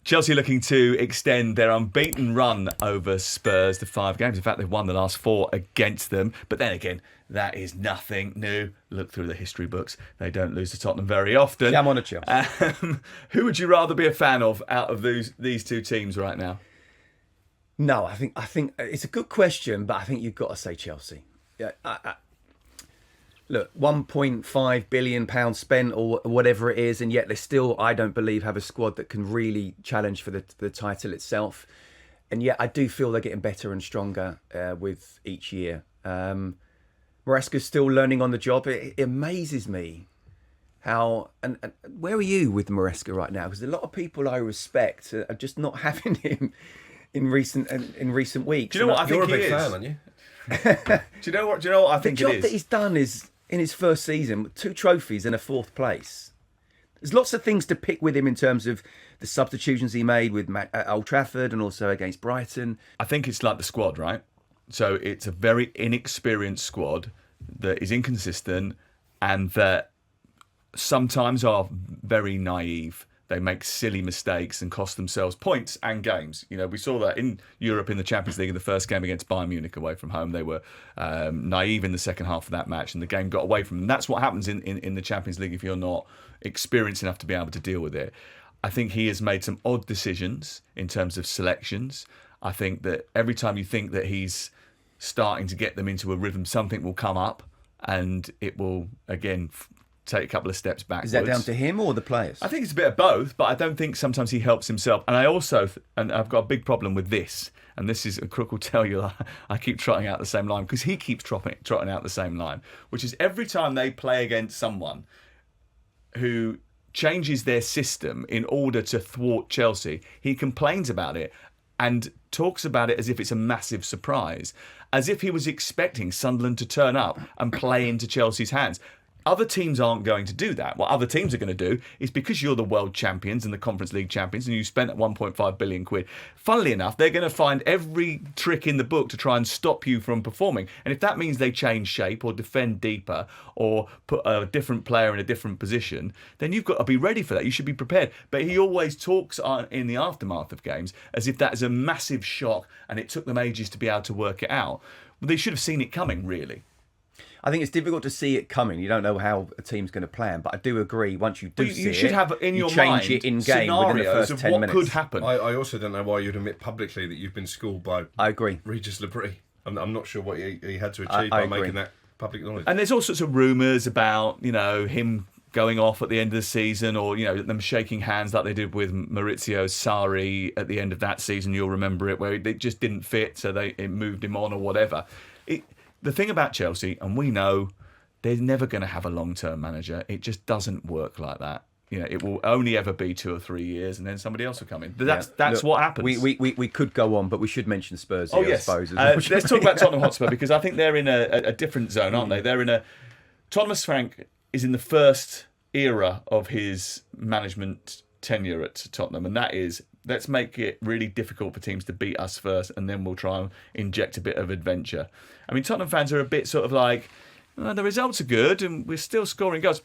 Chelsea looking to extend their unbeaten run over Spurs to 5 games. In fact, they've won the last 4 against them. But then again, that is nothing new. Look through the history books. They don't lose to Tottenham very often. Jam on a Chelsea. Who would you rather be a fan of out of these two teams right now? No, I think it's a good question, but I think you've got to say Chelsea. Yeah, look, £1.5 billion spent or whatever it is, and yet they still, I don't believe, have a squad that can really challenge for the title itself. And yet I do feel they're getting better and stronger with each year. Maresca's still learning on the job. It amazes me how... And where are you with Maresca right now? Because a lot of people I respect are just not having him in recent weeks. Do you know what I think You're a big fan, aren't you? Do you know what I think it is? The job that he's done is, in his first season, 2 trophies and a 4th place. There's lots of things to pick with him in terms of the substitutions he made with at Old Trafford and also against Brighton. I think it's like the squad, right? So it's a very inexperienced squad that is inconsistent and that sometimes are very naive. They make silly mistakes and cost themselves points and games. You know, we saw that in Europe in the Champions League in the first game against Bayern Munich away from home. They were naive in the second half of that match and the game got away from them. That's what happens in the Champions League if you're not experienced enough to be able to deal with it. I think he has made some odd decisions in terms of selections. I think that every time you think that he's starting to get them into a rhythm, something will come up and it will, again, take a couple of steps backwards. Is that down to him or the players? I think it's a bit of both, but I don't think sometimes he helps himself. And I also, and I've got a big problem with this, and this is, Crook will tell you, I keep trotting out the same line, because he keeps trotting out the same line, which is every time they play against someone who changes their system in order to thwart Chelsea, he complains about it and talks about it as if it's a massive surprise, as if he was expecting Sunderland to turn up and play into Chelsea's hands. Other teams aren't going to do that. What other teams are going to do is, because you're the world champions and the Conference League champions and you spent £1.5 billion, funnily enough, they're going to find every trick in the book to try and stop you from performing. And if that means they change shape or defend deeper or put a different player in a different position, then you've got to be ready for that. You should be prepared. But he always talks in the aftermath of games as if that is a massive shock and it took them ages to be able to work it out. Well, they should have seen it coming, really. I think it's difficult to see it coming. You don't know how a team's going to plan, but I do agree. Once you do see it, you should have in your change mind it in game within the first of 10 what minutes. could happen. I also don't know why you'd admit publicly that you've been schooled by I agree. Regis Lebris. I'm not sure what he had to achieve by making that public knowledge. And there's all sorts of rumours about, him going off at the end of the season, or them shaking hands like they did with Maurizio Sarri at the end of that season. You'll remember it, where it just didn't fit, so it moved him on or whatever. The thing about Chelsea, and we know, they're never going to have a long-term manager. It just doesn't work like that. It will only ever be 2 or 3 years, and then somebody else will come in. That's Look, what happens. We could go on, but we should mention Spurs here, oh, yes. I suppose. Let's talk about Tottenham Hotspur, because I think they're in a different zone, aren't they? They're in a... Thomas Frank is in the first era of his management tenure at Tottenham, and that is, let's make it really difficult for teams to beat us first, and then we'll try and inject a bit of adventure. I mean, Tottenham fans are a bit sort of like... the results are good and we're still scoring goals.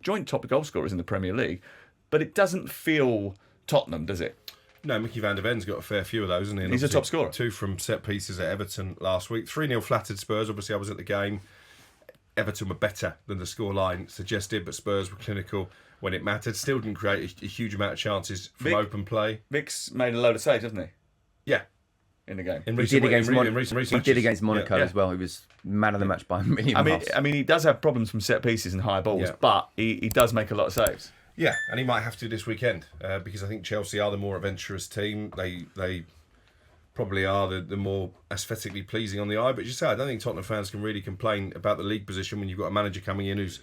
Joint top goal scorers in the Premier League. But it doesn't feel Tottenham, does it? No, Mickey van der Ven's got a fair few of those, hasn't he? And he's a top scorer. 2 from set pieces at Everton last week. 3-0 flattered Spurs. Obviously, I was at the game. Everton were better than the scoreline suggested, but Spurs were clinical when it mattered. Still didn't create a huge amount of chances from open play. Vic's made a load of saves, hasn't he? Yeah. In the game. He did against Monaco as well. He was man of the match by a million miles. I mean, he does have problems from set pieces and high balls, but he does make a lot of saves. Yeah, and he might have to this weekend because I think Chelsea are the more adventurous team. They probably are the more aesthetically pleasing on the eye. But as you say, I don't think Tottenham fans can really complain about the league position when you've got a manager coming in who's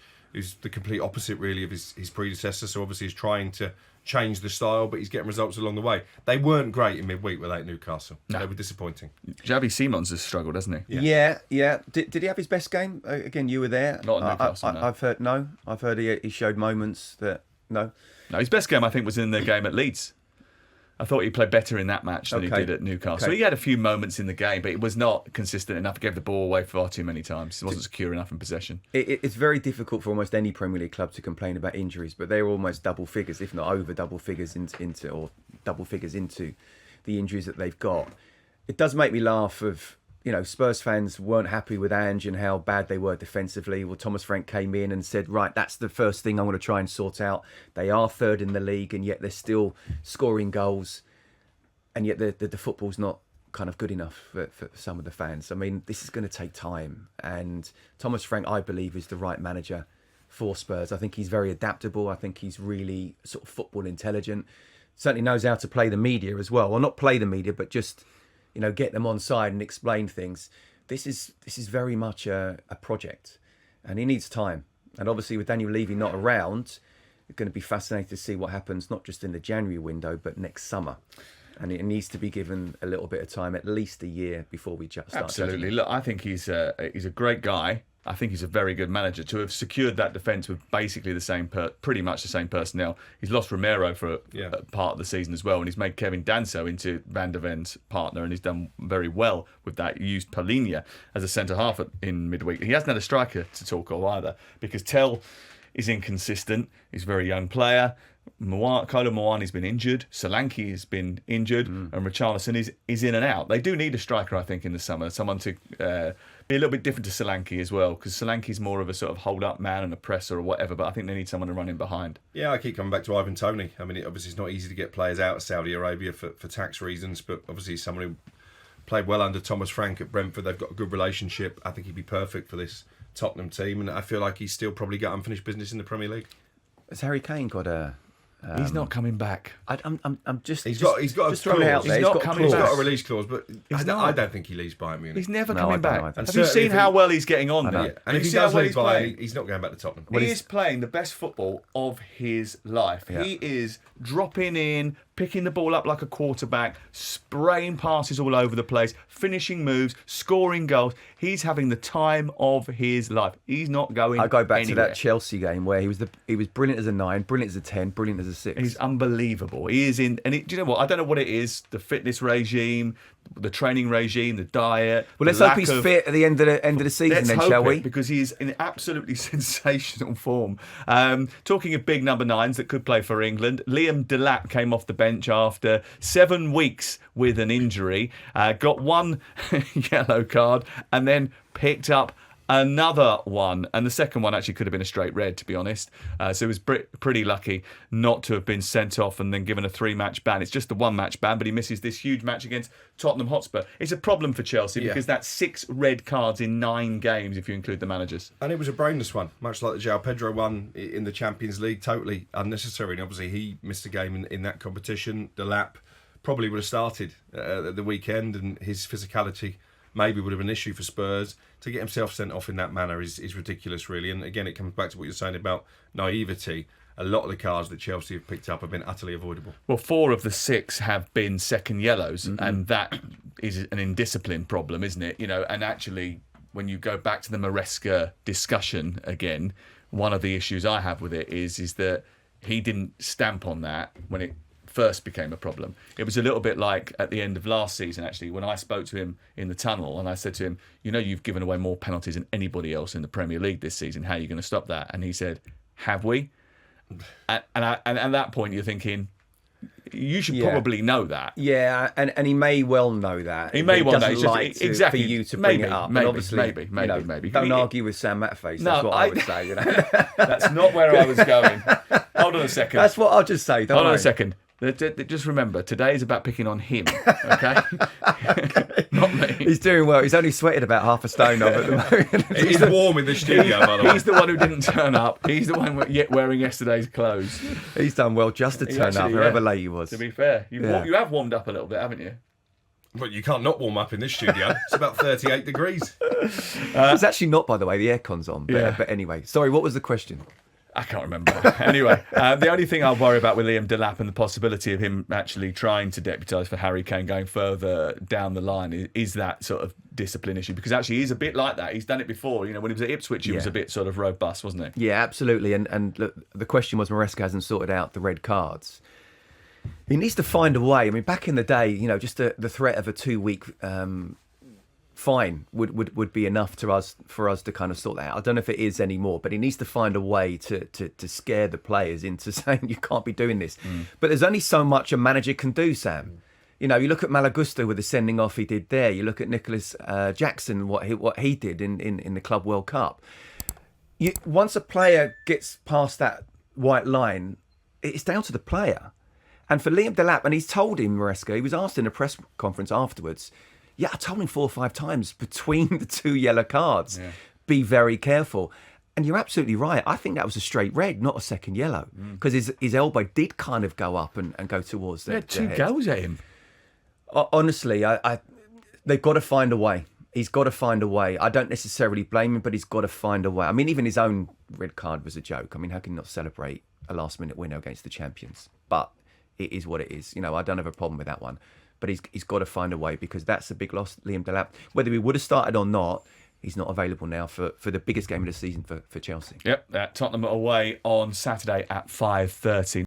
the complete opposite, really, of his predecessor. So obviously he's trying to change the style, but he's getting results along the way. They weren't great in midweek without Newcastle. No. They were disappointing. Xavi Simons has struggled, hasn't he? Yeah. Did he have his best game? Again, you were there. Not in Newcastle, no. I've heard he showed moments that... No, his best game, I think, was in the game at Leeds. I thought he played better in that match than he did at Newcastle. Okay. He had a few moments in the game, but it was not consistent enough. He gave the ball away far too many times. He wasn't secure enough in possession. It's very difficult for almost any Premier League club to complain about injuries, but they're almost double figures, if not over double figures into the injuries that they've got. It does make me laugh Spurs fans weren't happy with Ange and how bad they were defensively. Well, Thomas Frank came in and said, right, that's the first thing I'm going to try and sort out. They are third in the league, and yet they're still scoring goals, and yet the football's not kind of good enough for some of the fans. I mean, this is going to take time, and Thomas Frank, I believe, is the right manager for Spurs. I think he's very adaptable. I think he's really sort of football intelligent. Certainly knows how to play the media as well. Well, not play the media, but just get them on side and explain things. This is very much a project, and he needs time. And obviously, with Daniel Levy not around, it's going to be fascinating to see what happens, not just in the January window, but next summer. And it needs to be given a little bit of time, at least a year, before we start. Absolutely. judging. Look, I think he's a great guy. I think he's a very good manager. To have secured that defence with basically pretty much the same personnel. He's lost Romero for a part of the season as well, and he's made Kevin Danso into Van der Ven's partner, and he's done very well with that. He used Paulinho as a centre half in midweek. He hasn't had a striker to talk of either, because Tell is inconsistent. He's a very young player. Kolo Muani's been injured. Solanke has been injured, and Richarlison is in and out. They do need a striker, I think, in the summer. Someone to be a little bit different to Solanke as well, because Solanke's more of a sort of hold-up man and a presser or whatever, but I think they need someone to run in behind. Yeah, I keep coming back to Ivan Toney. I mean, obviously it's not easy to get players out of Saudi Arabia for tax reasons, but obviously he's someone who played well under Thomas Frank at Brentford. They've got a good relationship. I think he'd be perfect for this Tottenham team, and I feel like he's still probably got unfinished business in the Premier League. Has Harry Kane got a... He's not coming back. I'm just... He's got a clause. throwing it out there. He's not got coming He's back. got a release clause, but I don't think he leaves Bayern Munich. He's never No, coming I don't back. either. Have you seen how well he's getting on I there? know. Yeah. And if you he see how does well leave he's playing? Bayern, he's not going back to Tottenham. He is playing the best football of his life. Yeah. He is dropping in, picking the ball up like a quarterback, spraying passes all over the place, finishing moves, scoring goals. He's having the time of his life. He's not going I go back anywhere. to that Chelsea game where he was brilliant as a 9, brilliant as a 10, brilliant as a 6. He's unbelievable. He is in, and do you know what? I don't know what it is. The fitness regime, the training regime, the diet. Well, let's hope he's fit at the end of the season, Let's then, hope shall it, we? because he is in absolutely sensational form. Talking of big number 9s that could play for England, Liam Delap came off the bench after 7 weeks with an injury, got one yellow card, and then picked up another one, and the second one actually could have been a straight red, to be honest. So he was pretty lucky not to have been sent off and then given a 3-match ban. It's just a 1-match ban, but he misses this huge match against Tottenham Hotspur. It's a problem for Chelsea because that's 6 red cards in 9 games if you include the managers. And it was a brainless one, much like the João Pedro one in the Champions League, totally unnecessary. And obviously he missed a game in that competition. Delap probably would have started at the weekend, and his physicality maybe would have been an issue for Spurs. To get himself sent off in that manner is ridiculous, really. And again, it comes back to what you're saying about naivety. A lot of the cards that Chelsea have picked up have been utterly avoidable. Well, 4 of the 6 have been second yellows, and that is an indiscipline problem, isn't it? And actually, when you go back to the Maresca discussion again, one of the issues I have with it is that he didn't stamp on that when it first became a problem. It was a little bit like at the end of last season, actually, when I spoke to him in the tunnel and I said to him, you've given away more penalties than anybody else in the Premier League this season. How are you going to stop that? And he said, have we? And at that point, you're thinking, you should probably know that. Yeah, and he may well know that. He may well know. Doesn't like exactly. for you to bring it up. Maybe, and obviously, maybe. Don't argue with Sam Matterface. That's what I would say. That's not where I was going. Hold on a second. That's what I'll just say. Hold on a second. Just remember, today is about picking on him, okay? Not me. He's doing well. He's only sweated about half a stone off at the moment. It is warm in the studio, by the way. He's the one who didn't turn up. He's the one yet wearing yesterday's clothes. He's done well just to turn up, however late he was. To be fair, you have warmed up a little bit, haven't you? But you can't not warm up in this studio. It's about 38 degrees. It's actually not, by the way. The aircon's on. But anyway, sorry, what was the question? I can't remember. Anyway, the only thing I worry about with Liam Delap and the possibility of him actually trying to deputise for Harry Kane going further down the line is that sort of discipline issue, because actually he's a bit like that. He's done it before. When he was at Ipswich, he was a bit sort of robust, wasn't he? Yeah, absolutely. And look, the question was, Maresca hasn't sorted out the red cards. He needs to find a way. I mean, back in the day, just the threat of a 2-week fine would be enough for us to kind of sort that out. I don't know if it is anymore, but he needs to find a way to scare the players into saying you can't be doing this. But there's only so much a manager can do, Sam. You look at Malagusta with the sending off he did there. You look at Nicholas Jackson, what he did in the Club World Cup. Once a player gets past that white line, it's down to the player. And for Liam Delap, and he's told him, Maresca, he was asked in a press conference afterwards, I told him 4 or 5 times between the 2 yellow cards, be very careful. And you're absolutely right. I think that was a straight red, not a second yellow, because his elbow did kind of go up and go towards the two head. goes at him. Honestly, they've got to find a way. He's got to find a way. I don't necessarily blame him, but he's got to find a way. I mean, even his own red card was a joke. I mean, how can you not celebrate a last-minute winner against the champions? But it is what it is. I don't have a problem with that one. But he's got to find a way, because that's a big loss, Liam Delap. Whether he would have started or not, he's not available now for the biggest game of the season for Chelsea. Yep, Tottenham away on Saturday at 5:30.